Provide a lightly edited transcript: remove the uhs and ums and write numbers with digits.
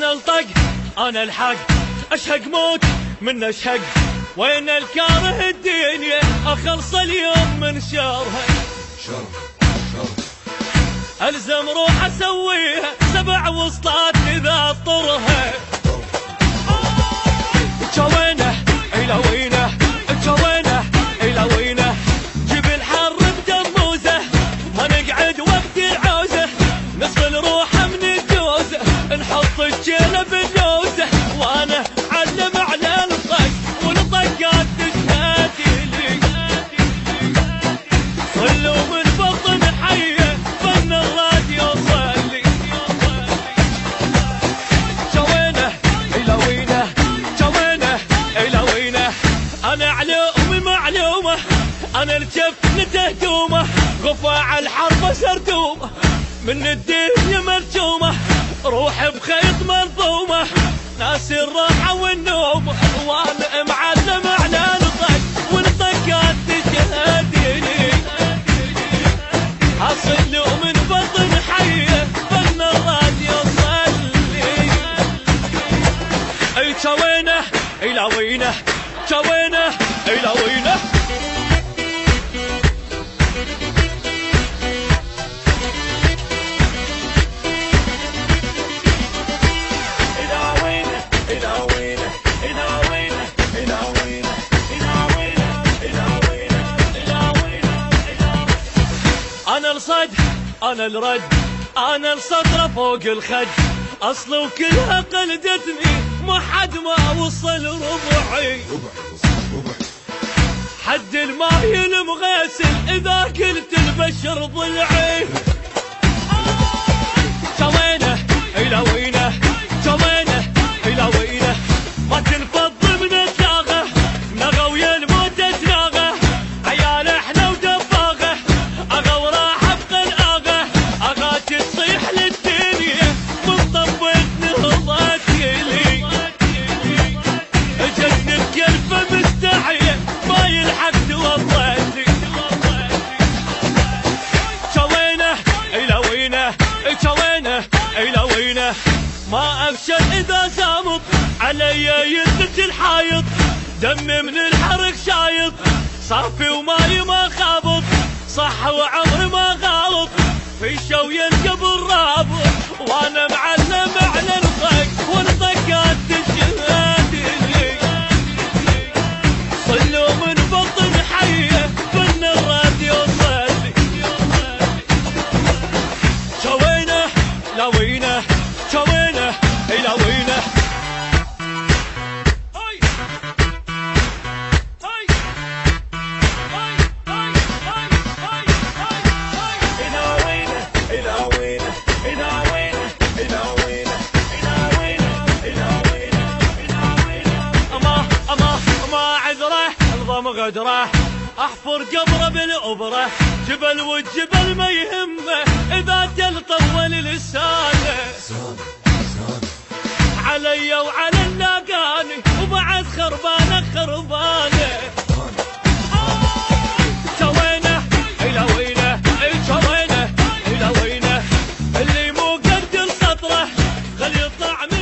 انا الطق انا الحق، اشهق موت من اشهق، وين الكاره الدنيا اخلص اليوم من شرها. الزم روح اسويها 7 وسطات اذا اضطرها. جوينه الى وينه، جوينه الى وينه، جيب الحر بدموزه، ما نقعد وقت العوزه، نصل روحه من الجوزه، نحط الجيله باللوزه، وانا علم على الطق والطقات تشهد لي، صلوا من بطن حيه فن الراديو صلي. جوينه الى وينه، جوينه الى وينه، انا علومي معلومه، انا الجف نتهدومه، غفاع الحرب سردومه، من الدنيا مرجومه، روح بخيط منظومه، ناس الراحه والنوم، وانا معلم على الطق والطقات تشهد لي، اصل من بطن حيه فن الراديو صلي. اي جوينه الى وينه، جوينه الى وينه. انا الصد انا الرد، انا الصدر فوق الخد، اصل وكلها قلدتني ما حد ما وصل ربعي، حد الماي المغسل اذا قلت البشر ضلعي. جوينه الى وينه، جوينه الى وينه، ما تنفض من الداغه، نغا ويا الموت تناغه، عيال احنا ودباغه، اغا وراح ابقى الاغه، اغا تصيح للدنيا من طبت نهضت لي، جن بكلفه مستحيه ما يلحق توضح لي. جوينه الى وينه، جوينه الى وينه، ما افشل اذا سامط علي ينزل الحايط، دمي من الحرق شايط، صافي وماي ما خابط، صح وعمري ما غلط، في شو ينقب الرابط، وانا معلم على الطق والطقات تشهد لي، صلوا من بطن حيه فن الراديو صلي. جوينه لا وينه، جوينه الى وينه. غدره احفر قبره بالابره، جبل والجبل ما يهمه اذا جل طول لسانه، علي وعلى اللاقاني وبعد خربانه خربانه. جوينه الى وينه، جوينه الى وينه، اللي مو قد السطره خلي يطلع من